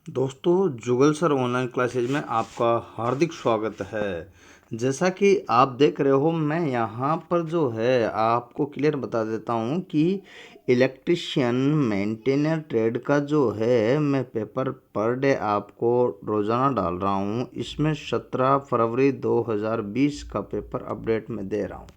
दोस्तों जुगल sir online classes में आपका हार्दिक स्वागत है। जैसा कि आप देख रहे हो, मैं यहाँ पर जो है आपको क्लियर बता देता हूँ कि इलेक्ट्रिशियन मेंटेनर ट्रेड का जो है मैं पेपर पर डे आपको रोज़ाना डाल रहा हूँ। इसमें 17 फरवरी 2020 का पेपर अपडेट में दे रहा हूँ।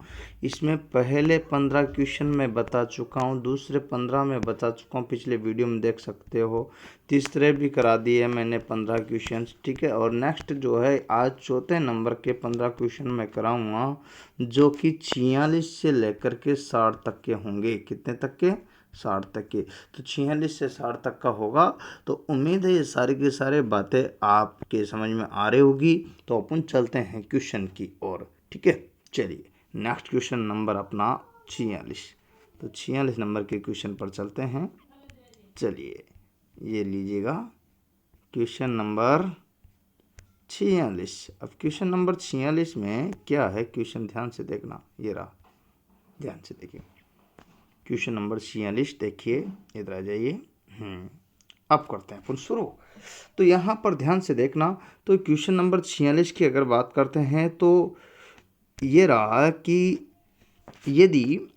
इसमें पहले 15 क्वेश्चन मैं बता चुका हूँ, दूसरे 15 मैं बता चुका हूँ, पिछले वीडियो में देख सकते हो। तीसरे भी करा दिए मैंने 15 क्वेश्चन, ठीक है। और नेक्स्ट जो है आज चौथे नंबर के 15 क्वेश्चन मैं कराऊंगा, जो कि 46 से लेकर के 60 तक के होंगे। कितने तक के? 60 तक के। तो 46 से 60 तक का होगा। तो उम्मीद है ये सारी की सारी बातें आपके समझ में आ रही होगी। तो अपन चलते हैं क्वेश्चन की ओर, ठीक है। चलिए नेक्स्ट क्वेश्चन नंबर अपना 46। तो 46 नंबर के क्वेश्चन पर चलते हैं। चलिए ये लीजिएगा क्वेश्चन नंबर 46। अब क्वेश्चन नंबर 46 में क्या है, क्वेश्चन ध्यान से देखना। ये रहा, ध्यान से देखिए क्वेश्चन नंबर 46। देखिए इधर आ जाइए। अब करते हैं अपन शुरू। तो यहाँ पर ध्यान से देखना। तो क्वेश्चन नंबर 46 की अगर बात करते हैं तो ये रहा कि यदि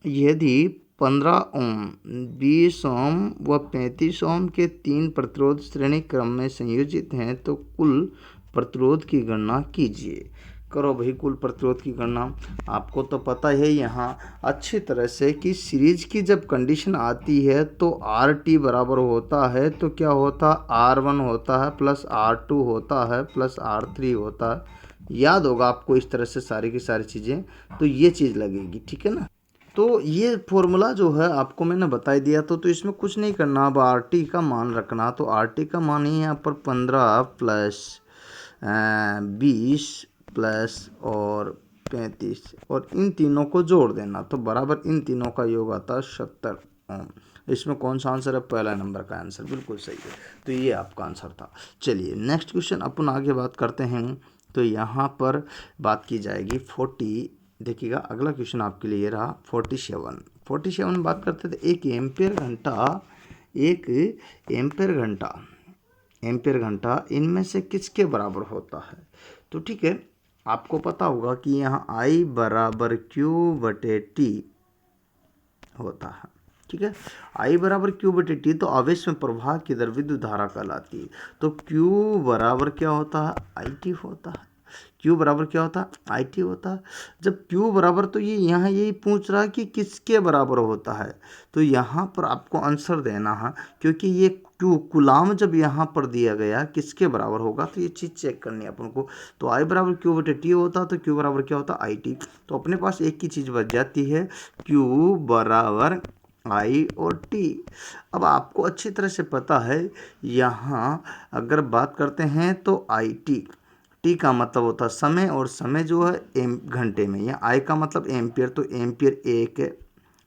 यदि 15 ओम, 20 ओम व 35 ओम के 3 प्रतिरोध श्रेणी क्रम में संयोजित हैं तो कुल प्रतिरोध की गणना कीजिए। करो भाई कुल प्रतिरोध की गणना। आपको तो पता है यहाँ अच्छी तरह से कि सीरीज की जब कंडीशन आती है तो आर टी बराबर होता है, तो क्या होता, R1 होता है प्लस R2 होता है प्लस R3 होता है। याद होगा आपको इस तरह से सारी की सारी चीज़ें, तो ये चीज़ लगेगी, ठीक है ना। तो ये फॉर्मूला जो है आपको मैंने बता ही दिया। तो इसमें कुछ नहीं करना, अब आर टी का मान रखना। तो आर टी का मान ही यहाँ पर 15 प्लस 20 प्लस और 35 और इन तीनों को जोड़ देना, तो बराबर इन तीनों का योग आता है 70 ओम। इसमें कौन सा आंसर है? पहला नंबर का आंसर, बिल्कुल सही है। तो ये आपका आंसर था। चलिए नेक्स्ट क्वेश्चन अपन आगे बात करते हैं। तो यहाँ पर बात की जाएगी 40। देखिएगा अगला क्वेश्चन आपके लिए रहा 47 में बात करते थे। एक एम्पियर घंटा इनमें से किसके बराबर होता है? तो ठीक है, आपको पता होगा कि यहाँ I बराबर Q बटे T होता है, ठीक है। I बराबर Q बटे T, तो आवेश में प्रवाह की दर विद्युत धारा कहलाती है। तो Q बराबर क्या होता है? IT होता है। Q बराबर क्या होता है? IT होता है। जब Q बराबर, तो ये यहाँ यही पूछ रहा है कि किसके बराबर होता है। तो यहाँ पर आपको आंसर देना है, क्योंकि ये Q कुलाम जब यहाँ पर दिया गया किसके बराबर होगा, तो ये चीज़ चेक करनी है अपन को। तो I बराबर Q बटे T होता है, तो Q बराबर क्या होता है? IT। तो अपने पास एक ही चीज़ बच जाती है, Q बराबर I और T। अब आपको अच्छी तरह से पता है, यहाँ अगर बात करते हैं तो IT, टी का मतलब होता है समय, और समय जो है घंटे में। या आई का मतलब एम्पियर, तो एम्पियर एक है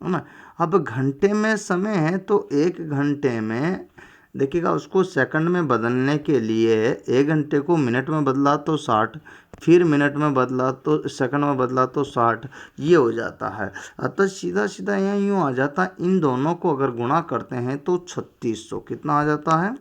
ना। अब घंटे में समय है, तो एक घंटे में देखिएगा उसको सेकंड में बदलने के लिए एक घंटे को मिनट में बदला तो 60, फिर मिनट में बदला तो सेकंड में बदला तो 60, ये हो जाता है। अतः सीधा सीधा यहाँ यूँ आ जाता है, इन दोनों को अगर गुणा करते हैं तो 3600। कितना आ जाता है?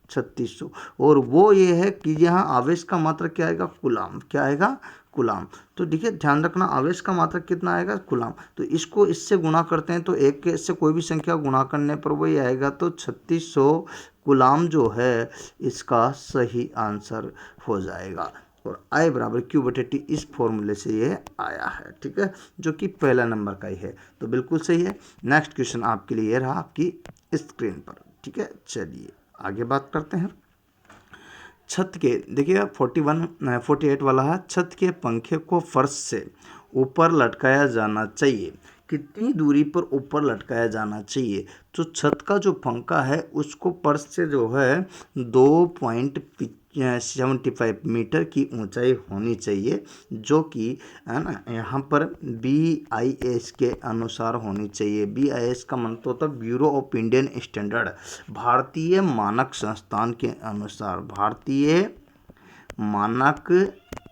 3600। और वो ये है कि यहाँ आवेश का मात्रक क्या आएगा? कुलाम। क्या आएगा? कुलाम। तो देखिए ध्यान रखना, आवेश का मात्रक कितना आएगा? कुलाम। तो इसको इससे गुणा करते हैं, तो एक के से कोई भी संख्या गुणा करने पर वही आएगा। तो 3600 कुलाम जो है इसका सही आंसर हो जाएगा। और I बराबर Q बटे T इस फॉर्मूले से ये आया है, ठीक है, जो कि पहला नंबर का ही है। तो बिल्कुल सही है। नेक्स्ट क्वेश्चन आपके लिए रहा आपकी स्क्रीन पर, ठीक है। चलिए आगे बात करते हैं। छत के, देखिएगा 48 वाला है। छत के पंखे को फर्श से ऊपर लटकाया जाना चाहिए। कितनी दूरी पर ऊपर लटकाया जाना चाहिए? तो छत का जो पंखा है उसको फर्श से जो है 2.75 मीटर की ऊंचाई होनी चाहिए, जो कि है ना यहाँ पर BIS के अनुसार होनी चाहिए। BIS का मतलब होता है ब्यूरो ऑफ इंडियन स्टैंडर्ड, भारतीय मानक संस्थान के अनुसार। भारतीय मानक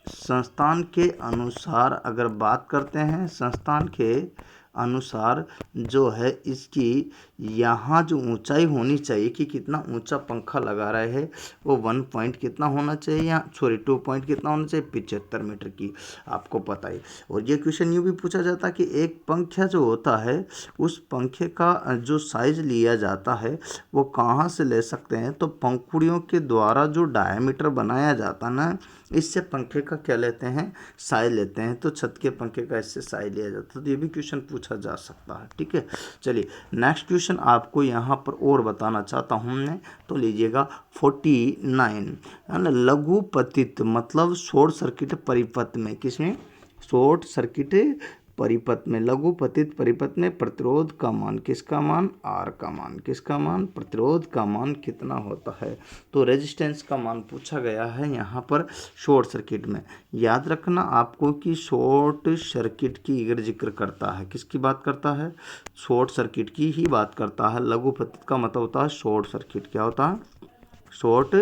संस्थान के अनुसार अगर बात करते हैं, संस्थान के अनुसार, जो है इसकी यहाँ जो ऊंचाई होनी चाहिए कि कितना ऊंचा पंखा लगा रहे हैं वो 1 पॉइंट कितना होना चाहिए, या सॉरी 2 पॉइंट कितना होना चाहिए, 75 मीटर की, आपको पता है। और ये क्वेश्चन यूँ भी पूछा जाता है कि एक पंखा जो होता है उस पंखे का जो साइज लिया जाता है वो कहाँ से ले सकते हैं, तो पंखुड़ियों के द्वारा जो डायमीटर बनाया जाता ना, इससे पंखे का क्या लेते हैं, साइज लेते हैं। तो छत के पंखे का इससे साइज लिया जाता है। तो ये भी क्वेश्चन पूछा जा सकता है, ठीक है। चलिए नेक्स्ट क्वेश्चन आपको यहाँ पर और बताना चाहता हूँ मैं, तो लीजिएगा 49 है ना। लघु पतित मतलब शॉर्ट सर्किट परिपथ में, किसमें, शॉर्ट सर्किट परिपथ में, लघु पतित परिपथ में प्रतिरोध का मान, किसका मान, आर का मान, किसका मान, प्रतिरोध का मान कितना होता है। तो रेजिस्टेंस का मान पूछा गया है यहाँ पर शॉर्ट सर्किट में। याद रखना आपको कि शॉर्ट सर्किट की अगर जिक्र करता है, किसकी बात करता है, शॉर्ट सर्किट की ही बात करता है। लघु पतित का मतलब होता है शॉर्ट सर्किट, क्या होता है, शॉर्ट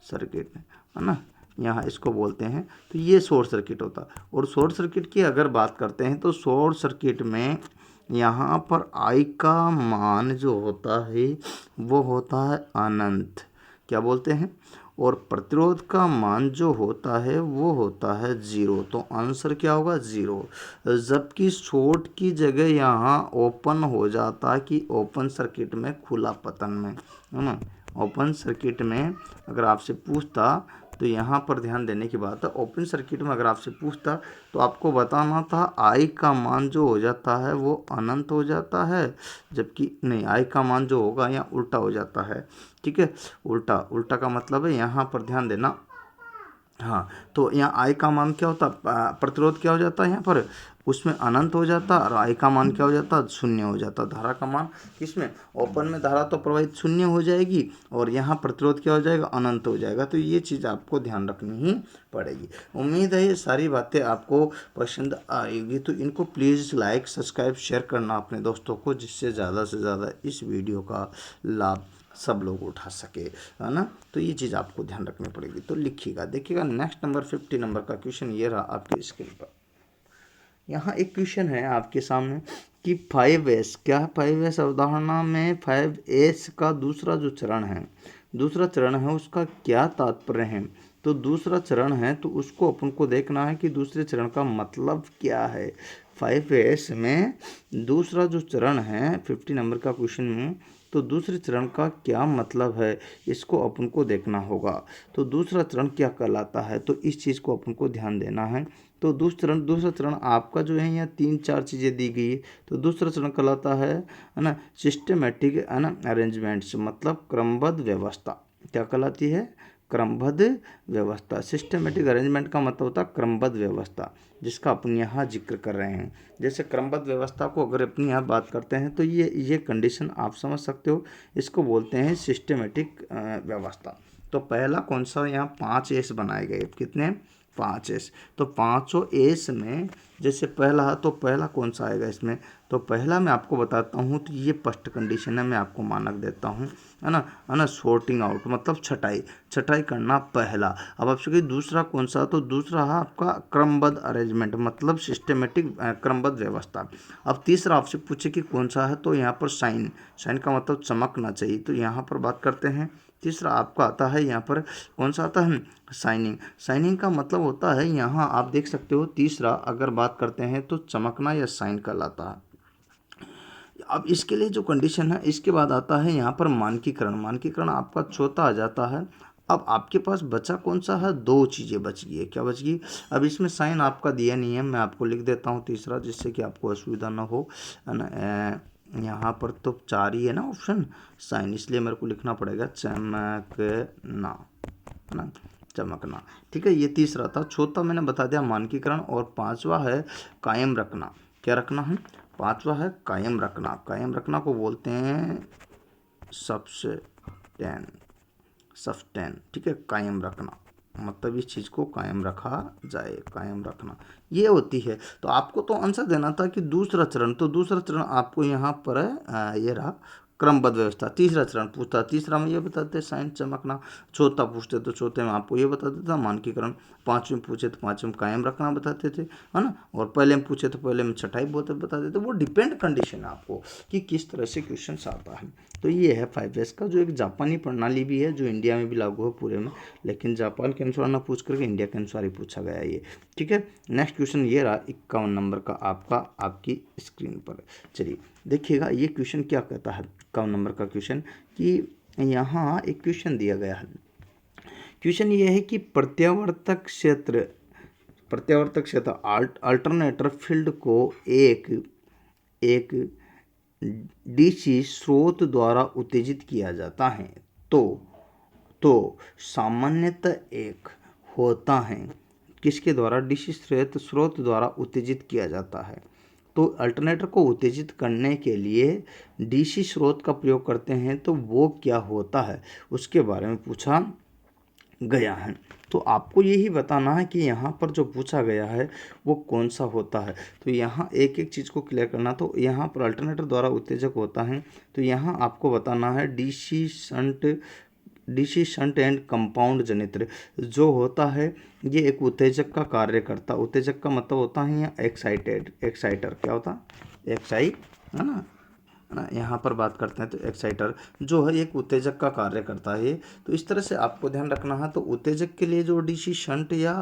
सर्किट, है ना, यहाँ इसको बोलते हैं। तो ये शॉर्ट सर्किट होता है। और शॉर्ट सर्किट की अगर बात करते हैं तो शॉर्ट सर्किट में यहाँ पर आई का मान जो होता है वो होता है अनंत, क्या बोलते हैं। और प्रतिरोध का मान जो होता है वो होता है 0। तो आंसर क्या होगा, 0। जबकि शॉर्ट की जगह यहाँ ओपन हो जाता है कि ओपन सर्किट में, खुला पतन में, है ना। ओपन सर्किट में अगर आपसे पूछता तो यहाँ पर ध्यान देने की बात है, ओपन सर्किट में अगर आपसे पूछता तो आपको बताना था आई का मान जो हो जाता है वो अनंत हो जाता है, जबकि नहीं, आई का मान जो होगा यहाँ उल्टा हो जाता है, ठीक है। उल्टा, उल्टा का मतलब है यहाँ पर ध्यान देना, हाँ। तो यहाँ आई का मान क्या होता, प्रतिरोध क्या हो जाता है यहाँ पर, उसमें अनंत हो जाता, और आई का मान क्या हो जाता, शून्य हो जाता। धारा का मान किसमें, ओपन में धारा तो प्रवाहित शून्य हो जाएगी, और यहाँ प्रतिरोध क्या हो जाएगा, अनंत हो जाएगा। तो ये चीज़ आपको ध्यान रखनी ही पड़ेगी। उम्मीद है ये सारी बातें आपको पसंद आएगी। तो इनको प्लीज़ लाइक, सब्सक्राइब, शेयर करना अपने दोस्तों को, जिससे ज़्यादा से ज़्यादा इस वीडियो का लाभ सब लोग उठा सके, है ना। तो ये चीज़ आपको ध्यान रखनी पड़ेगी। तो लिखिएगा, देखिएगा नेक्स्ट नंबर 50 नंबर का क्वेश्चन ये रहा आपकी स्क्रीन पर। यहाँ एक क्वेश्चन है आपके सामने कि 5s, क्या है 5s अवधारणा में 5s का दूसरा जो चरण है, दूसरा चरण है उसका क्या तात्पर्य है। तो दूसरा चरण है तो उसको अपन को देखना है कि दूसरे चरण का मतलब क्या है। 5s में दूसरा जो चरण है 50 नंबर का क्वेश्चन में, तो दूसरे चरण का क्या मतलब है, इसको अपन को देखना होगा। तो दूसरा चरण क्या कहलाता है, तो इस चीज़ को अपन को ध्यान देना है। तो दूसरा चरण आपका जो है यहाँ 3-4 चीज़ें दी गई है। तो दूसरा चरण कहलाता है ना, सिस्टमेटिक, है ना, अरेंजमेंट्स, मतलब क्रमबद्ध व्यवस्था। क्या कहलाती है, क्रमबद्ध व्यवस्था। सिस्टमेटिक अरेंजमेंट का मतलब होता है क्रमबद्ध व्यवस्था, जिसका अपन यहाँ जिक्र कर रहे हैं। जैसे क्रमबद्ध व्यवस्था को अगर अपनी यहाँ बात करते हैं तो ये कंडीशन आप समझ सकते हो, इसको बोलते हैं सिस्टमेटिक व्यवस्था। तो पहला कौन सा, यहाँ 5 एस बनाए गए, कितने, 5 एस। तो 5 एस में जैसे पहला, तो पहला कौन सा आएगा इसमें, तो पहला मैं आपको बताता हूँ। तो ये फर्स्ट कंडीशन है, मैं आपको मानक देता हूँ, है ना, सॉर्टिंग आउट मतलब छटाई करना पहला। अब आपसे कही दूसरा कौन सा, तो दूसरा है आपका क्रमबद्ध अरेंजमेंट, मतलब सिस्टमेटिक क्रमबद्ध व्यवस्था। अब तीसरा आपसे पूछे कि कौन सा है, तो यहाँ पर साइन का मतलब चमकना चाहिए। तो यहाँ पर बात करते हैं, तीसरा आपका आता है यहाँ पर कौन सा आता है, साइनिंग का मतलब होता है, यहाँ आप देख सकते हो तीसरा अगर बात करते हैं तो चमकना या साइन कहलाता है। अब इसके लिए जो कंडीशन है, इसके बाद आता है यहाँ पर मानकीकरण आपका चौथा आ जाता है। अब आपके पास बचा कौन सा है, 2 चीज़ें बच गई है, क्या बच गई। अब इसमें साइन आपका दिया नहीं है, मैं आपको लिख देता हूँ तीसरा, जिससे कि आपको असुविधा ना हो, है ना। यहाँ पर तो 4 ही है ना ऑप्शन, साइन, इसलिए मेरे को लिखना पड़ेगा चमकना, है ना, चमकना, ठीक है। ये तीसरा था। चौथा मैंने बता दिया मानकीकरण, और 5वां है कायम रखना। क्या रखना है, 5वां है कायम रखना को बोलते हैं सस्टेन, ठीक है। कायम रखना मतलब इस चीज़ को कायम रखा जाए, कायम रखना ये होती है। तो आपको तो आंसर देना था कि दूसरा चरण, तो दूसरा चरण आपको यहाँ पर ये रहा क्रमबद्ध व्यवस्था। तीसरा चरण पूछता, तीसरा में ये बताते साइन चमकना। चौथा पूछते तो चौथे में आपको ये बता देता मानकीकरण। पाँचवें पूछे तो पाँचवें में कायम रखना बताते थे, है ना। और पहले में पूछे तो पहले में छठाई बता देते। वो डिपेंड कंडीशन है आपको कि किस तरह से क्वेश्चन आता है। तो ये है 5S का, जो एक जापानी प्रणाली भी है जो इंडिया में भी लागू है पूरे में, लेकिन जापान के अनुसार ना पूछ करके इंडिया के अनुसार ही पूछा गया ये, ठीक है। नेक्स्ट क्वेश्चन ये रहा 51 नंबर का आपका, आपकी स्क्रीन पर। चलिए देखिएगा ये क्वेश्चन क्या कहता है। 51 नंबर का क्वेश्चन कि यहाँ एक क्वेश्चन दिया गया है। क्वेश्चन ये है कि प्रत्यावर्तक क्षेत्र अल्टरनेटर फील्ड को एक डीसी स्रोत द्वारा उत्तेजित किया जाता है तो सामान्यतः एक होता है किसके द्वारा, डीसी स्रोत द्वारा उत्तेजित किया जाता है। तो अल्टरनेटर को उत्तेजित करने के लिए डीसी स्रोत का प्रयोग करते हैं तो वो क्या होता है उसके बारे में पूछा गया है। तो आपको यही बताना है कि यहाँ पर जो पूछा गया है वो कौन सा होता है। तो यहाँ एक एक चीज़ को क्लियर करना। तो यहाँ पर अल्टरनेटर द्वारा उत्तेजक होता है, तो यहाँ आपको बताना है डीसी शंट एंड कंपाउंड जनित्र जो होता है ये एक उत्तेजक का कार्य करता। उत्तेजक का मतलब होता है यहाँ एक्साइटर क्या होता है, एक्साइट, है ना। यहाँ पर बात करते हैं तो एक्साइटर जो है एक उत्तेजक का कार्य करता है। तो इस तरह से आपको ध्यान रखना है। तो उत्तेजक के लिए जो डीसी शंट या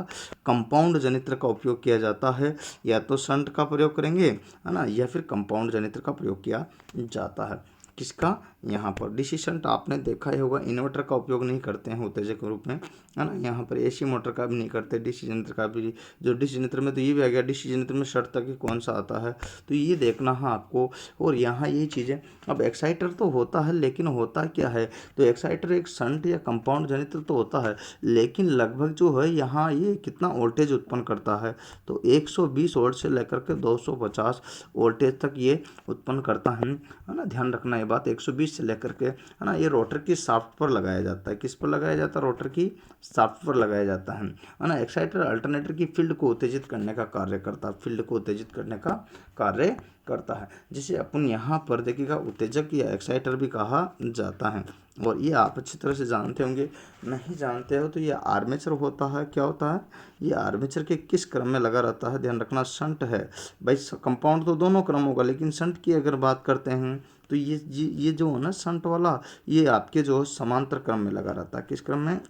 कंपाउंड जनित्र का उपयोग किया जाता है, या तो शंट का प्रयोग करेंगे, है ना, या फिर कंपाउंड जनित्र का प्रयोग किया जाता है। किसका, यहाँ पर डीसी शंट आपने देखा ही होगा, इन्वर्टर का उपयोग नहीं करते हैं उत्तेजक के रूप में, है ना। यहाँ पर एसी मोटर का भी नहीं करते, डीसी जनित्र का भी। जो डीसी जनित्र में तो ये भी आ गया, डीसी जनित्र में शर्त तक कौन सा आता है, तो ये देखना है आपको। और यहाँ यही चीज़ें, अब एक्साइटर तो होता है लेकिन होता क्या है, तो एक्साइटर एक शंट या कंपाउंड जनित्र तो होता है, लेकिन लगभग जो है यहाँ ये कितना वोल्टेज उत्पन्न करता है, तो 120 वोल्ट से लेकर के 250 वोल्टेज तक ये उत्पन्न करता है ना। ध्यान रखना ये बात, 120 से लेकर के, है ना। ये रोटर की शाफ्ट पर लगाया जाता है। किस पर लगाया जाता है, रोटर की शाफ्ट पर लगाया जाता है ना। एक्साइटर अल्टरनेटर की फील्ड को उत्तेजित करने का कार्य करता है, फील्ड को उत्तेजित करने का कार्य करता है, जिसे अपन यहाँ पर देखिएगा उत्तेजक या एक्साइटर भी कहा जाता है। और ये आप अच्छी तरह से जानते होंगे, नहीं जानते हो तो ये आर्मेचर होता है। क्या होता है, ये आर्मेचर के किस क्रम में लगा रहता है, ध्यान रखना। शंट है भाई, कंपाउंड तो दोनों क्रम होगा, लेकिन शंट की अगर बात करते हैं तो ये जो है ना शंट वाला, ये आपके जो समांतर क्रम में लगा रहता है। किस क्रम में,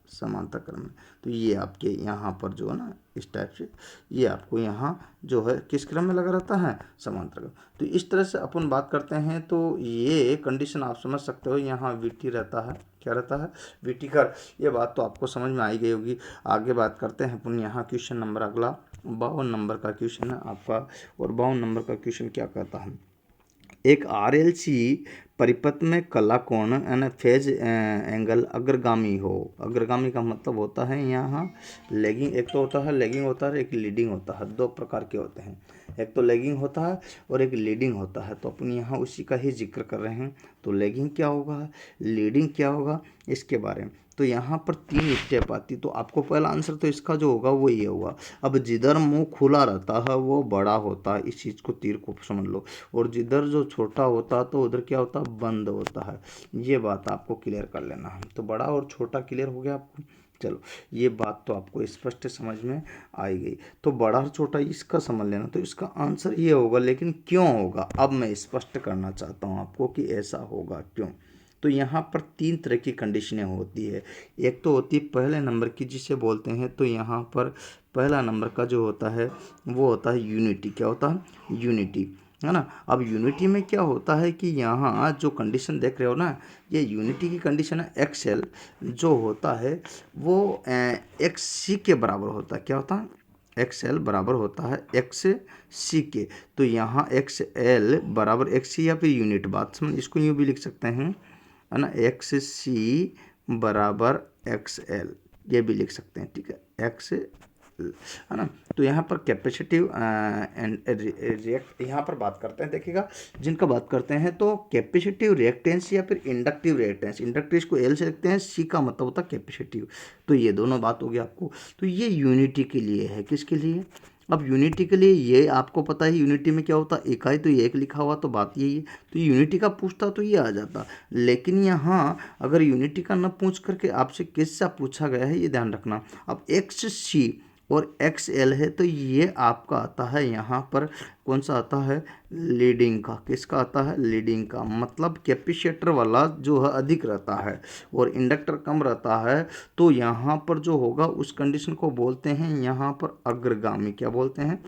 समांतर क्रम में। तो ये आपके यहाँ पर जो है ना इस टाइप से ये आपको यहाँ जो है किस क्रम में लगा रहता है, समांतर क्रम। तो इस तरह से अपन बात करते हैं। तो ये कंडीशन आप समझ सकते हो, यहाँ वीटी रहता है, क्या रहता है, वीटी कर। ये बात तो आपको समझ में आई गई होगी। आगे बात करते हैं अपन, यहाँ क्वेश्चन नंबर अगला 52 नंबर का क्वेश्चन है आपका। और 52 नंबर का क्वेश्चन क्या कहता है, एक आरएलसी परिपथ में कला कोण यानी फेज एंगल अग्रगामी हो। अग्रगामी का मतलब होता है यहाँ लैगिंग, एक तो होता है लैगिंग होता है, एक लीडिंग होता है। दो प्रकार के होते हैं, एक तो लैगिंग होता है और एक लीडिंग होता है। तो अपन यहाँ उसी का ही जिक्र कर रहे हैं। तो लैगिंग क्या होगा, लीडिंग क्या होगा, इसके बारे में। तो यहाँ पर 3 स्टेप आती। तो आपको पहला आंसर तो इसका जो होगा वो ये होगा। अब जिधर मुंह खुला रहता है वो बड़ा होता है, इस चीज़ को तीर को समझ लो। और जिधर जो छोटा होता है तो उधर क्या होता है, बंद होता है। ये बात आपको क्लियर कर लेना है। तो बड़ा और छोटा क्लियर हो गया आपको। चलो ये बात तो आपको स्पष्ट समझ में आई गई। तो बड़ा और छोटा इसका समझ लेना। तो इसका आंसर ये होगा, लेकिन क्यों होगा अब मैं स्पष्ट करना चाहता हूँ आपको कि ऐसा होगा क्यों। तो यहाँ पर 3 तरह की कंडीशनें होती है। एक तो होती है पहले नंबर की जिसे बोलते हैं, तो यहाँ पर पहला नंबर का जो होता है वो होता है यूनिटी। क्या होता है, यूनिटी, है ना। अब यूनिटी में क्या होता है कि यहाँ जो कंडीशन देख रहे हो ना, ये यूनिटी की कंडीशन है। एक्सएल जो होता है वो एक्स सी के बराबर होता है। क्या होता है, एक्स एल बराबर होता है एक्स सी के। तो यहाँ एक्स एल बराबर एक्स सी, या फिर यूनिट बात समझ, इसको यूँ भी लिख सकते हैं, है ना, एक्स सी बराबर एक्स एल, ये भी लिख सकते हैं, ठीक है, एक्स, है ना। तो यहाँ पर कैपेसिटिव एंड रिएक्ट यहाँ पर बात करते हैं, देखिएगा जिनका बात करते हैं तो कैपेसिटिव रिएक्टेंस या फिर इंडक्टिव रिएक्टेंस। इंडक्टिव को एल से लिखते हैं, सी का मतलब होता है कैपेसिटिव। तो ये दोनों बात होगी आपको। तो ये यूनिटी के लिए है, किसके लिए, अब यूनिटी के लिए ये आपको पता है यूनिटी में क्या होता है, इकाई, तो ये एक लिखा हुआ तो बात यही है, तो यूनिटी का पूछता तो ये आ जाता। लेकिन यहाँ अगर यूनिटी का न पूछ करके आपसे किससे पूछा गया है, ये ध्यान रखना। अब एक्स सी और एक्स एल है, तो ये आपका आता है यहाँ पर कौन सा आता है, लीडिंग का। किसका आता है, लीडिंग का, मतलब कैपेसिटर वाला जो है अधिक रहता है और इंडक्टर कम रहता है, तो यहाँ पर जो होगा उस कंडीशन को बोलते हैं यहाँ पर अग्रगामी। क्या बोलते हैं,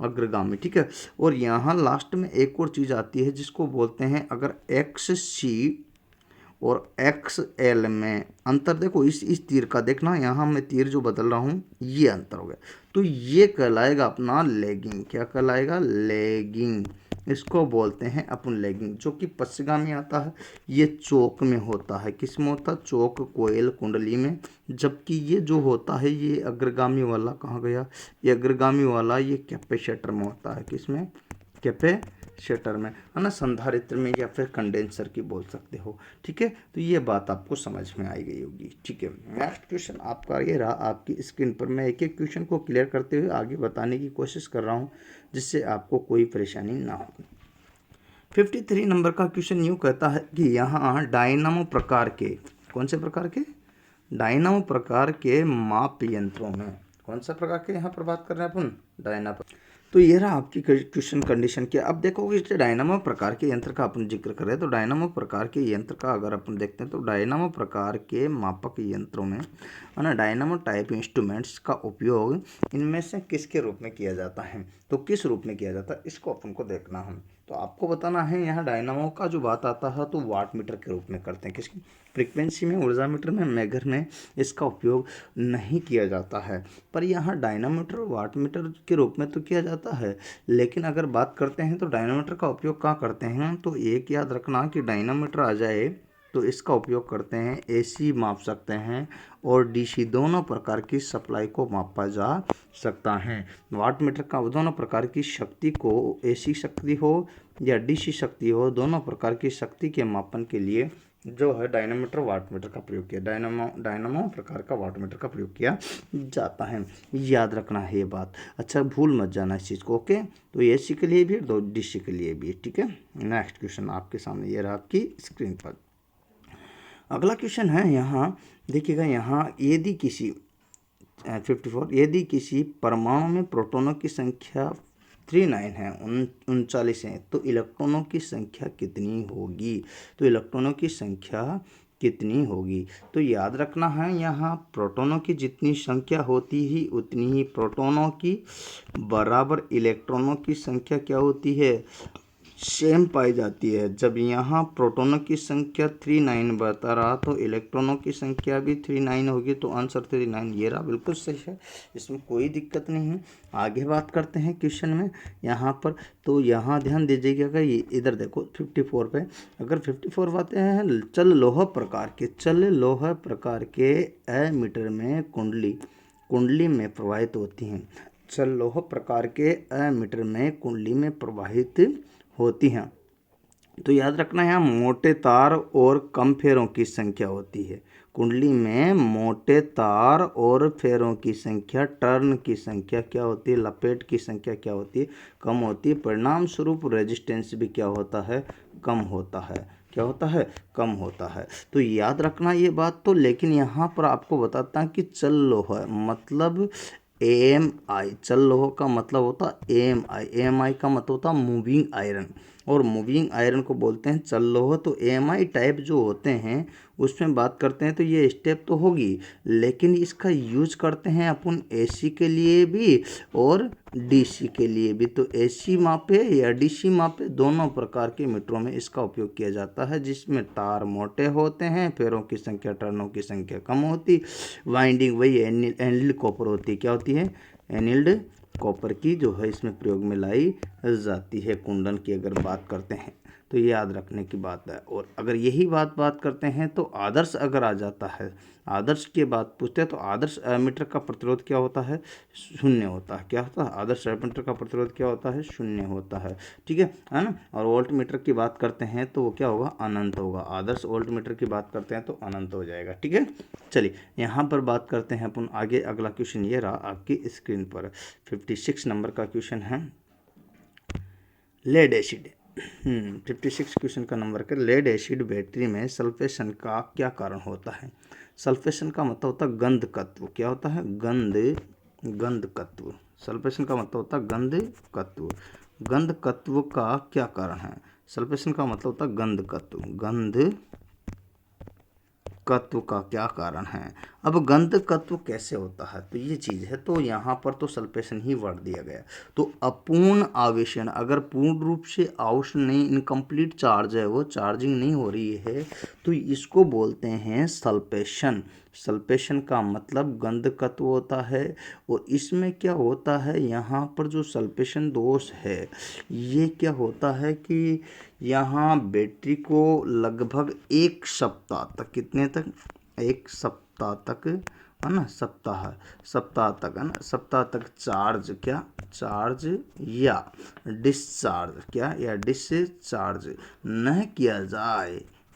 अग्रगामी, ठीक है। और यहाँ लास्ट में एक और चीज़ आती है जिसको बोलते हैं, अगर एक्स सी और एक्स एल में अंतर देखो, इस तीर का देखना, यहाँ मैं तीर जो बदल रहा हूँ ये अंतर हो गया, तो ये कहलाएगा अपना लैगिंग। क्या कहलाएगा, लैगिंग। इसको बोलते हैं अपन लैगिंग, जो कि पश्चिगामी आता है। ये चौक में होता है, किस में होता है, चौक, कोयल, कुंडली में। जबकि ये जो होता है ये अग्रगामी वाला कहाँ गया, ये अग्रगामी वाला ये कैपेसिटर में होता है। किसमें, कैपेसिटर में, है ना, संधारित्र में, या फिर कंडेंसर की बोल सकते हो, ठीक है। तो ये बात आपको समझ में आई गई होगी, ठीक है। नेक्स्ट क्वेश्चन आपका ये रहा आपकी स्क्रीन पर। मैं एक एक क्वेश्चन को क्लियर करते हुए आगे बताने की कोशिश कर रहा हूँ, जिससे आपको कोई परेशानी ना हो। 53 नंबर का क्वेश्चन यूँ कहता है कि यहाँ डायनामो प्रकार के, कौन से प्रकार के, डायनामो प्रकार के माप यंत्रों में, कौन सा प्रकार के यहाँ पर बात कर रहे हैं अपन, डायनामो। तो ये रहा आपकी क्वेश्चन कंडीशन क्या। अब देखोगे इस डायनामो प्रकार के यंत्र का अपन जिक्र करें, तो डायनामो प्रकार के यंत्र का अगर अपन देखते हैं, तो डायनामो प्रकार के मापक यंत्रों में, है ना, डायनामो टाइप इंस्ट्रूमेंट्स का उपयोग इनमें से किसके रूप में किया जाता है, तो किस रूप में किया जाता है, इसको अपन को देखना हम। तो आपको बताना है, यहाँ डायनामो का जो बात आता है तो वाट मीटर के रूप में करते हैं। किसकी, फ्रीक्वेंसी में, ऊर्जा मीटर में, मेगर में इसका उपयोग नहीं किया जाता है। पर यहाँ डायनामोमीटर और वाट मीटर के रूप में तो किया जाता है। लेकिन अगर बात करते हैं तो डायनामोमीटर का उपयोग कहाँ करते हैं, तो एक याद रखना कि डायनामोमीटर आ जाए तो इसका उपयोग करते हैं एसी माप सकते हैं और डीसी, दोनों प्रकार की सप्लाई को मापा जा सकता है। वाट मीटर का दोनों प्रकार की शक्ति को, एसी शक्ति हो या डीसी शक्ति हो, दोनों प्रकार की शक्ति के मापन के लिए जो है डायनामोमीटर, वाट मीटर का प्रयोग किया, डायनामो प्रकार का वाट मीटर का प्रयोग किया जाता है। याद रखना है ये बात, अच्छा भूल मत जाना इस चीज़ को, ओके। तो एसी के लिए भी दो, डीसी के लिए भी, ठीक है। नेक्स्ट क्वेश्चन आपके सामने ये रहा आपकी स्क्रीन पर। अगला क्वेश्चन है यहाँ देखिएगा, यहाँ यदि किसी 54, यदि किसी परमाणु में प्रोटॉनों की संख्या 39 है, 39 है, तो इलेक्ट्रॉनों की संख्या कितनी होगी, तो इलेक्ट्रॉनों की संख्या कितनी होगी। तो याद रखना है, यहाँ प्रोटॉनों की जितनी संख्या होती ही उतनी ही प्रोटॉनों की बराबर इलेक्ट्रॉनों की संख्या क्या होती है, सेम पाई जाती है। जब यहाँ प्रोटॉनों की संख्या 39 बता रहा, तो इलेक्ट्रॉनों की संख्या भी 39 होगी, तो आंसर 39 ये रहा, बिल्कुल सही है, इसमें कोई दिक्कत नहीं है। आगे बात करते हैं क्वेश्चन में यहाँ पर, तो यहाँ ध्यान दीजिएगा, ये इधर देखो 54 पे, अगर 54 बातें हैं, चल लोह प्रकार के, चल लोह प्रकार के एमीटर में कुंडली में प्रवाहित होती हैं, चल लोह प्रकार के एमीटर में कुंडली में प्रवाहित होती हैं। तो याद रखना, यहाँ मोटे तार और कम फेरों की संख्या होती है। कुंडली में मोटे तार और फेरों की संख्या, टर्न की संख्या क्या होती है, लपेट की संख्या क्या होती है, कम होती है। परिणाम स्वरूप रेजिस्टेंस भी क्या होता है, कम होता है। क्या होता है, कम होता है। तो याद रखना ये बात तो। लेकिन यहाँ पर आपको बताता है कि चल लोह मतलब AMI, चल लोह का मतलब होता है AMI, AMI का मतलब होता है मूविंग आयरन, और मूविंग आयरन को बोलते हैं चल लोह। तो AMI टाइप जो होते हैं उसमें बात करते हैं तो ये स्टेप तो होगी, लेकिन इसका यूज करते हैं अपन AC के लिए भी और DC के लिए भी। तो AC मापे या DC मापे, दोनों प्रकार के मीटरों में इसका उपयोग किया जाता है, जिसमें तार मोटे होते हैं, फेरों की संख्या, टर्नों की संख्या कम होती, वाइंडिंग वही एनिल्ड कॉपर होती है। क्या होती है, एनिल्ड कॉपर की जो है इसमें प्रयोग में लाई जाती है, कुंडन की अगर बात करते हैं। तो ये याद रखने की बात है। और अगर यही बात करते हैं तो आदर्श अगर आ जाता है, आदर्श की बात पूछते हैं तो आदर्श एमीटर का प्रतिरोध क्या होता है, शून्य होता है। क्या होता है, आदर्श एमीटर का प्रतिरोध क्या होता है, शून्य होता है। ठीक है ना। और वोल्ट मीटर की बात करते हैं तो वो क्या होगा, अनंत होगा। आदर्श वोल्ट मीटर की बात करते हैं तो अनंत हो जाएगा। ठीक है, चलिए यहाँ पर बात करते हैं अपन आगे। अगला क्वेश्चन ये रहा आपकी स्क्रीन पर, 56 नंबर का क्वेश्चन है, लेड एसिड। 56 क्वेश्चन का नंबर का, लेड एसिड बैटरी में सल्फेशन का क्या कारण होता है। सल्फेशन का मतलब होता है गंधकत्व। क्या होता है, गंधकत्व। सल्फेशन का मतलब होता है गंधकत्व। गंधकत्व का क्या कारण है, सल्फेशन का मतलब होता है गंधकत्व। गंधकत्व का क्या कारण है। अब गंधकत्व कैसे होता है, तो ये चीज़ है। तो यहाँ पर तो सल्फेशन ही वर्ड दिया गया। तो अपूर्ण आवेशन, अगर पूर्ण रूप से आवेशन नहीं, इनकम्प्लीट चार्ज है, वो चार्जिंग नहीं हो रही है, तो इसको बोलते हैं सल्फेशन। सल्फेशन का मतलब गंधकत्व होता है। और इसमें क्या होता है, यहाँ पर जो सल्फेशन दोष है, ये क्या होता है कि यहाँ बैटरी को लगभग 1 सप्ताह तक, कितने तक, 1 सप्ताह तक, है ना, सप्ताह तक, है ना, सप्ताह तक चार्ज या डिस्चार्ज, या डिस्चार्ज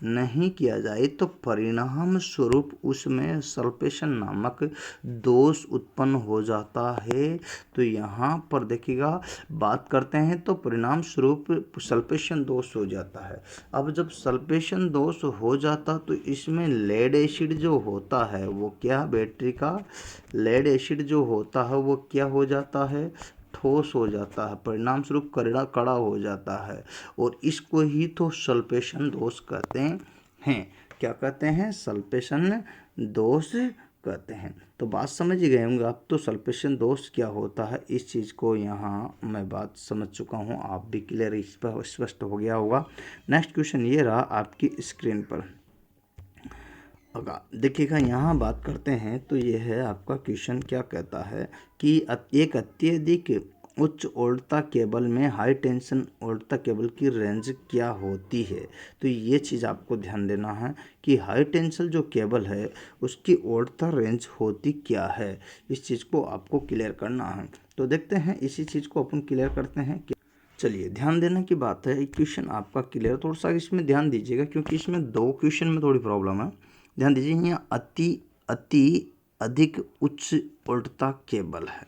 नहीं किया जाए तो परिणाम स्वरूप उसमें सल्फेशन नामक दोष उत्पन्न हो जाता है। तो यहाँ पर देखिएगा, बात करते हैं तो परिणाम स्वरूप सल्फेशन दोष हो जाता है। अब जब सल्फेशन दोष हो जाता तो इसमें लेड एसिड जो होता है वो क्या, बैटरी का लेड एसिड जो होता है वो क्या हो जाता है, ठोस हो जाता है, परिणाम स्वरूप कड़ा हो जाता है। और इसको ही तो सल्फेशन दोष कहते हैं। क्या कहते हैं, सल्फेशन दोष कहते हैं। तो बात समझ गए होंगे आप, तो सल्फेशन दोष क्या होता है, इस चीज़ को यहाँ मैं बात समझ चुका हूँ, आप भी क्लियर स्पष्ट हो गया होगा। नेक्स्ट क्वेश्चन ये रहा आपकी स्क्रीन पर। देखिएगा, यहाँ बात करते हैं तो ये है आपका क्वेश्चन, क्या कहता है कि एक अत्यधिक उच्च वोल्टता केबल में हाई टेंशन वोल्टता केबल की रेंज क्या होती है। तो ये चीज़ आपको ध्यान देना है कि हाई टेंशन जो केबल है उसकी वोल्टता रेंज होती क्या है, इस चीज़ को आपको क्लियर करना है। तो देखते हैं, इसी चीज़ को अपन क्लियर करते हैं। चलिए, ध्यान देने की बात है, क्वेश्चन आपका क्लियर, थोड़ा सा इसमें ध्यान दीजिएगा क्योंकि इसमें 2 क्वेश्चन में थोड़ी प्रॉब्लम है। ध्यान दीजिए, यहाँ अति अधिक उच्च वोल्टता केबल है,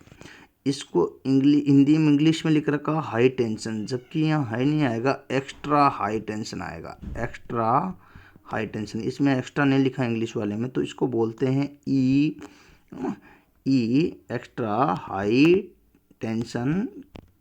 इसको हिंदी में इंग्लिश में लिख रखा हाई टेंशन, जबकि यहाँ हाई नहीं आएगा, एक्स्ट्रा हाई टेंशन आएगा, एक्स्ट्रा हाई टेंशन। इसमें एक्स्ट्रा नहीं लिखा इंग्लिश वाले में, तो इसको बोलते हैं ई एक्स्ट्रा हाई टेंशन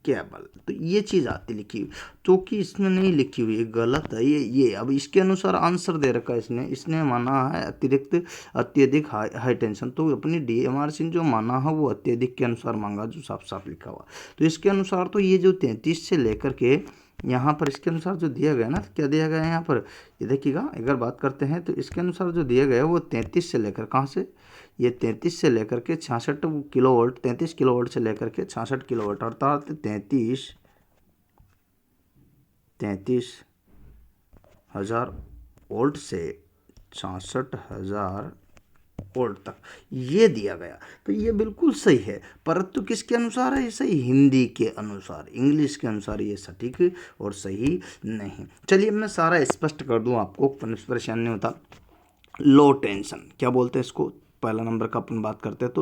केबल। तो ये चीज़ आती लिखी हुई, तो कि इसमें नहीं लिखी हुई, गलत है ये। अब इसके अनुसार आंसर दे रखा है इसने माना है अत्यधिक हाई टेंशन। तो अपनी DMR सिंह जो माना है वो अत्यधिक के अनुसार मांगा, जो साफ साफ लिखा हुआ। तो इसके अनुसार तो ये जो 33 से लेकर के यहाँ पर इसके अनुसार जो दिया गया ना, क्या दिया गया है यहाँ पर, ये देखिएगा, अगर बात करते हैं तो इसके अनुसार जो दिया गया है वो 33 से लेकर, कहाँ से, ये 33 से लेकर के 66 किलोवाट, 33 किलोवाट से लेकर के 66 किलोवाट, अर्थात 33,000 वोल्ट से 66,000 वोल्ट तक ये दिया गया। तो ये बिल्कुल सही है, परंतु किसके अनुसार है, ये सही हिंदी के अनुसार, इंग्लिश के अनुसार ये सटीक और सही नहीं। चलिए मैं सारा स्पष्ट कर दूं आपको, परेशान नहीं होता। लो टेंशन क्या बोलते हैं इसको, पहला नंबर का अपन बात करते हैं तो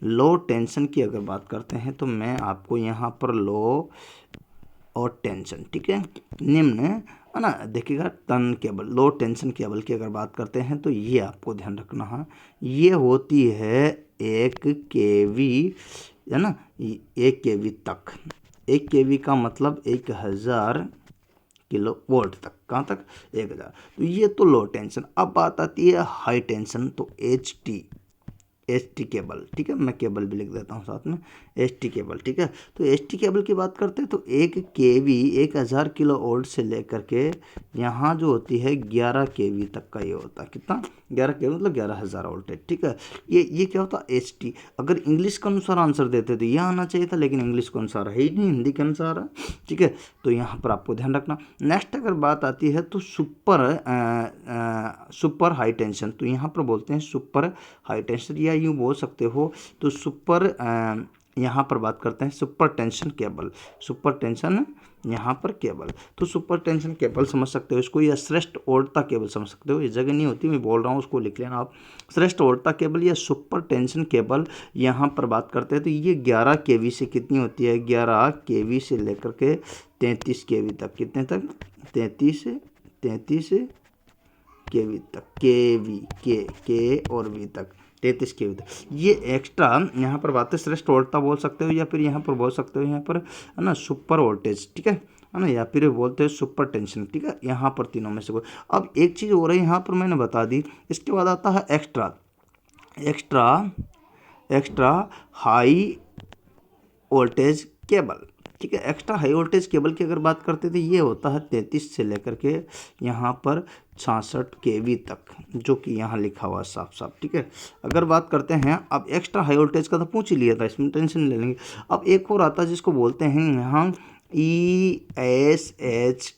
लो टेंशन की अगर बात करते हैं तो मैं आपको यहाँ पर लो और टेंशन, ठीक है, निम्न है ना, देखिएगा टन केबल, लो टेंशन केबल की अगर बात करते हैं तो ये आपको ध्यान रखना है, ये होती है 1 kV, है ना, 1 kV तक। 1 kV का मतलब 1000 किलोवाट तक, कहाँ तक, 1000। तो ये तो लो टेंशन। अब बात आती है हाई टेंशन, तो HT ST केबल, ठीक है, मैं केबल भी लिख देता हूँ साथ में, ST केबल, ठीक है। तो ST केबल की बात करते हैं तो 1 kV 1000 किलो वोल्ट से लेकर के यहाँ जो होती है 11 kV तक का ये होता है। कितना? 11 kV मतलब 11,000 वोल्टेज, ठीक है। ये क्या होता है? ST। अगर इंग्लिश के अनुसार आंसर देते तो ये आना चाहिए था, लेकिन इंग्लिश के अनुसार है ही नहीं, हिंदी के अनुसार है, ठीक है। तो यहाँ पर आपको ध्यान रखना। नेक्स्ट अगर बात आती है तो सुपर हाई टेंशन, तो यहाँ पर बोलते हैं सुपर हाई टेंशन, या यूँ बोल सकते हो तो यहाँ पर बात करते हैं super tension cable, super tension यहाँ पर केबल। तो सुपर टेंशन केबल समझ सकते हो इसको, या श्रेष्ठ वोल्टता केबल समझ सकते हो। ये जगह नहीं होती, मैं बोल रहा हूँ, उसको लिख लेना आप। श्रेष्ठ वोल्टता केबल या सुपर टेंशन केबल यहाँ पर बात करते हैं तो ये 11 kV से कितनी होती है? 11 kV से लेकर के 33 kV तक। कितने तक? 33 kV तक, के और वी तक, 33 kV तक। ये एक्स्ट्रा यहाँ पर बात है श्रेष्ठ वोल्टता बोल सकते हो, या फिर यहाँ पर बोल सकते हो यहाँ पर, है ना, सुपर वोल्टेज, ठीक है ना, या फिर बोलते हैं सुपर टेंशन, ठीक है। यहाँ पर तीनों में से कोई। अब एक चीज़ हो रही है यहाँ पर, मैंने बता दी। इसके बाद आता है एक्स्ट्रा हाई वोल्टेज केबल, ठीक है। एक्स्ट्रा हाई वोल्टेज केबल की अगर बात करते तो ये होता है 33 से लेकर के यहाँ पर 66 kV तक, जो कि यहाँ लिखा हुआ है साफ साफ, ठीक है। अगर बात करते हैं, अब एक्स्ट्रा हाई वोल्टेज का तो पूछ ही लिया था, इसमें टेंशन ले लेंगे। अब एक और आता है जिसको बोलते हैं यहाँ ESHT,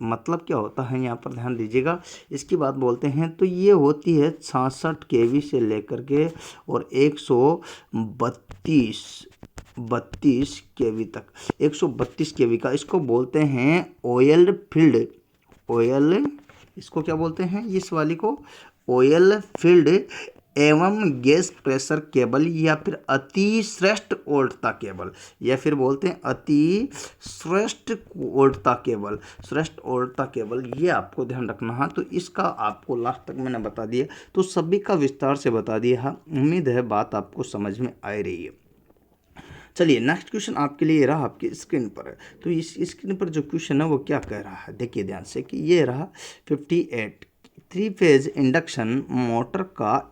मतलब क्या होता है यहाँ पर ध्यान दीजिएगा। इसकी बात बोलते हैं तो ये होती है 66 kV से लेकर के और 132 kV तक, 132 kV का। इसको बोलते हैं ऑयल इसको क्या बोलते हैं? इस वाली को ऑयल फील्ड एवं गैस प्रेशर केबल, या फिर अति श्रेष्ठ वोल्टता केबल, या फिर बोलते हैं अति श्रेष्ठ वोल्टता केबल, श्रेष्ठ वोल्टता केबल। ये आपको ध्यान रखना है। तो इसका आपको लास्ट तक मैंने बता दिया, तो सभी का विस्तार से बता दिया है। उम्मीद है बात आपको समझ में आ रही है। चलिए नेक्स्ट क्वेश्चन आपके लिए रहा आपकी स्क्रीन पर। तो इस स्क्रीन पर जो क्वेश्चन है वो क्या कह रहा है, देखिए ध्यान से कि ये रहा 58। 3 फेज इंडक्शन मोटर का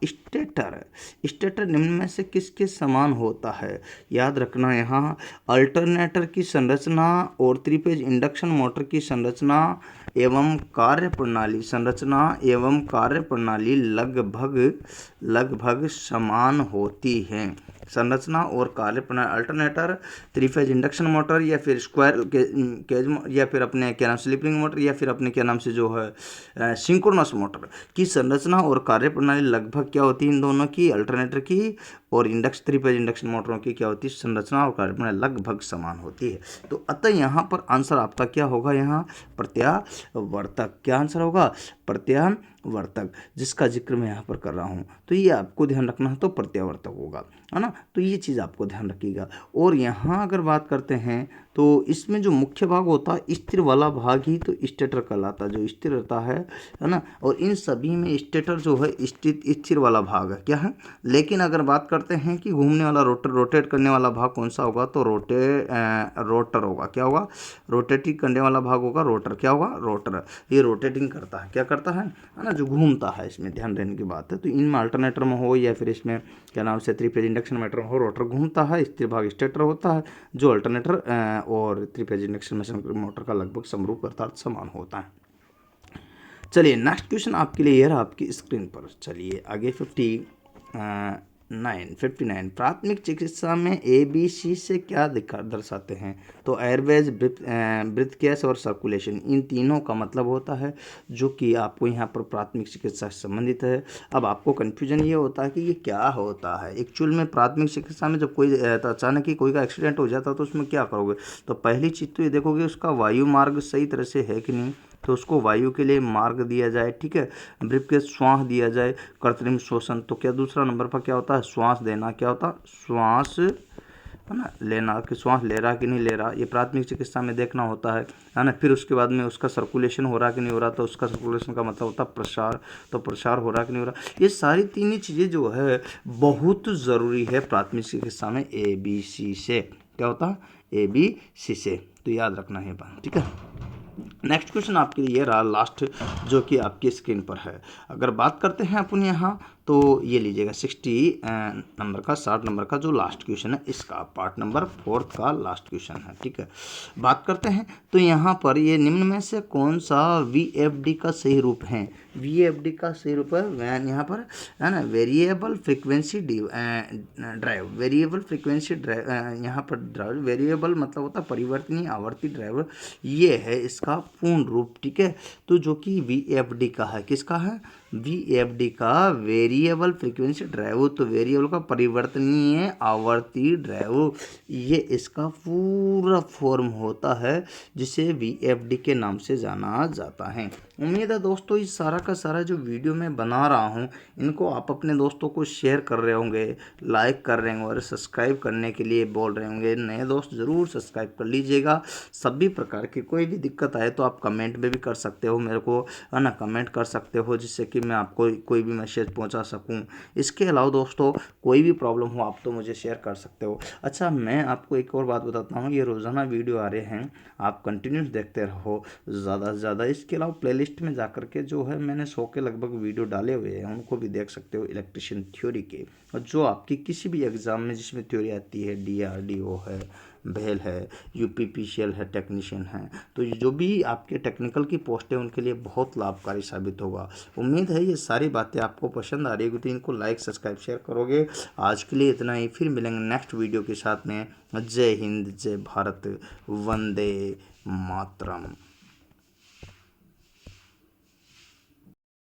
स्टेटर निम्न में से किसके समान होता है? याद रखना यहाँ अल्टरनेटर की संरचना और 3 फेज इंडक्शन मोटर की संरचना एवं कार्यप्रणाली लगभग समान होती हैं। संरचना और कार्यप्रणाली अल्टरनेटर, 3 फेज इंडक्शन मोटर, या फिर स्क्वायर केज, या फिर अपने क्या नाम स्लिप रिंग मोटर, या फिर अपने क्या नाम से जो है सिंक्रोनस मोटर की संरचना और कार्यप्रणाली लगभग क्या होती है? इन दोनों की, अल्टरनेटर की और 3 फेज इंडक्शन मोटरों की क्या होती है? संरचना और कार्यप्रणाली लगभग समान होती है। तो अतः यहाँ पर आंसर आपका क्या होगा? यहाँ प्रत्यावर्तक। क्या आंसर होगा? प्रत्यावर्तक, जिसका जिक्र मैं यहाँ पर कर रहा हूँ। तो ये आपको ध्यान रखना है, तो प्रत्यावर्तक होगा, है ना। तो ये चीज़ आपको ध्यान रखिएगा। और यहाँ अगर बात करते हैं तो इसमें जो मुख्य भाग होता है, स्थिर वाला भाग ही तो स्टेटर कहलाता है, जो स्थिर रहता है ना। और इन सभी में स्टेटर जो है स्थिर वाला भाग है, क्या है। लेकिन अगर बात करते हैं कि घूमने वाला रोटेट करने वाला भाग कौन सा होगा, तो रोटर होगा। क्या होगा? रोटेटिंग करने वाला भाग होगा रोटर। क्या होगा? रोटर। ये रोटेटिंग करता है, क्या करता है ना, जो घूमता है। इसमें ध्यान देने की बात है। तो इनमें अल्टरनेटर में हो या फिर इसमें क्या नाम से 3 फेज इंडक्शन मोटर हो, रोटर घूमता है, स्थिर भाग स्टेटर होता है, जो अल्टरनेटर और 3 फेज इंडक्शन मशीन मोटर का लगभग समरूप अर्थात समान होता है। चलिए नेक्स्ट क्वेश्चन आपके लिए यह आपकी स्क्रीन पर। चलिए आगे 59 प्राथमिक चिकित्सा में ABC से क्या दर्शाते हैं? तो एयरवेज, ब्रीथ गैस और सर्कुलेशन, इन तीनों का मतलब होता है, जो कि आपको यहाँ पर प्राथमिक चिकित्सा से संबंधित है। अब आपको कन्फ्यूजन ये होता है कि ये क्या होता है एक्चुअल में। प्राथमिक चिकित्सा में जब कोई अचानक ही कोई का एक्सीडेंट हो जाता है तो उसमें क्या करोगे? तो पहली चीज़ तो ये देखोगे उसका वायु मार्ग सही तरह से है कि नहीं, तो उसको वायु के लिए मार्ग दिया जाए, ठीक है। ब्रीफ के श्वास दिया जाए, कृत्रिम श्वसन। तो क्या दूसरा नंबर पर क्या होता है? श्वास देना। क्या होता है? श्वास, है ना, लेना, कि श्वास ले रहा कि नहीं ले रहा, ये प्राथमिक चिकित्सा में देखना होता है ना। फिर उसके बाद में उसका सर्कुलेशन हो रहा कि नहीं हो रहा, तो उसका सर्कुलेशन का मतलब होता है प्रसार, तो प्रसार हो रहा कि नहीं हो रहा। ये सारी तीन चीज़ें जो है बहुत ज़रूरी है प्राथमिक चिकित्सा में ABC से। क्या होता है? ABC से। तो याद रखना है बात, ठीक है। नेक्स्ट क्वेश्चन आपके लिए रहा लास्ट, जो कि आपकी स्क्रीन पर है। अगर बात करते हैं अपन यहाँ तो ये लीजिएगा 60 नंबर का 60 नंबर का जो लास्ट क्वेश्चन है इसका पार्ट नंबर 4 का लास्ट क्वेश्चन है। ठीक है, बात करते हैं। तो यहाँ पर ये निम्न में से कौन सा VFD का सही रूप है? VFD का सही रूप है वैन, यहाँ पर है ना, variable frequency drive. Variable frequency drive, यहाँ पर ड्राइव वेरिएबल मतलब होता है परिवर्तनीय आवर्ती ड्राइवर, ये है इसका पूर्ण रूप। ठीक है, तो जो कि VFD का है, किसका है? VFD का वेरिएबल फ्रीक्वेंसी ड्राइव, तो वेरिएबल का परिवर्तनीय आवर्ती ड्राइव, ये इसका पूरा फॉर्म होता है जिसे VFD के नाम से जाना जाता है। उम्मीद है दोस्तों इस सारा का सारा जो वीडियो मैं बना रहा हूँ इनको आप अपने दोस्तों को शेयर कर रहे होंगे, लाइक कर रहे होंगे और सब्सक्राइब करने के लिए बोल रहे होंगे। नए दोस्त ज़रूर सब्सक्राइब कर लीजिएगा। सभी प्रकार की कोई भी दिक्कत आए तो आप कमेंट में भी कर सकते हो, मेरे को है ना कमेंट कर सकते हो, जिससे कि मैं आपको कोई भी मैसेज पहुंचा सकूं। इसके अलावा दोस्तों कोई भी प्रॉब्लम हो आप तो मुझे शेयर कर सकते हो। अच्छा, मैं आपको एक और बात बताता हूँ, ये रोज़ाना वीडियो आ रहे हैं, आप कंटिन्यूस देखते रहो ज़्यादा से ज़्यादा। इसके अलावा प्लेलिस्ट में जाकर के जो है मैंने 100 के लगभग वीडियो डाले हुए हैं, उनको भी देख सकते हो इलेक्ट्रिशियन थ्योरी के। और जो आपकी किसी भी एग्ज़ाम में जिसमें थ्योरी आती है, DRDO है, भेल है, UPPCL है, टेक्नीशियन है, तो जो भी आपके टेक्निकल की पोस्ट है उनके लिए बहुत लाभकारी साबित होगा। उम्मीद है ये सारी बातें आपको पसंद आ रही होगी, तो इनको लाइक सब्सक्राइब शेयर करोगे। आज के लिए इतना ही, फिर मिलेंगे नेक्स्ट वीडियो के साथ में। जय हिंद, जय भारत, वंदे मातरम।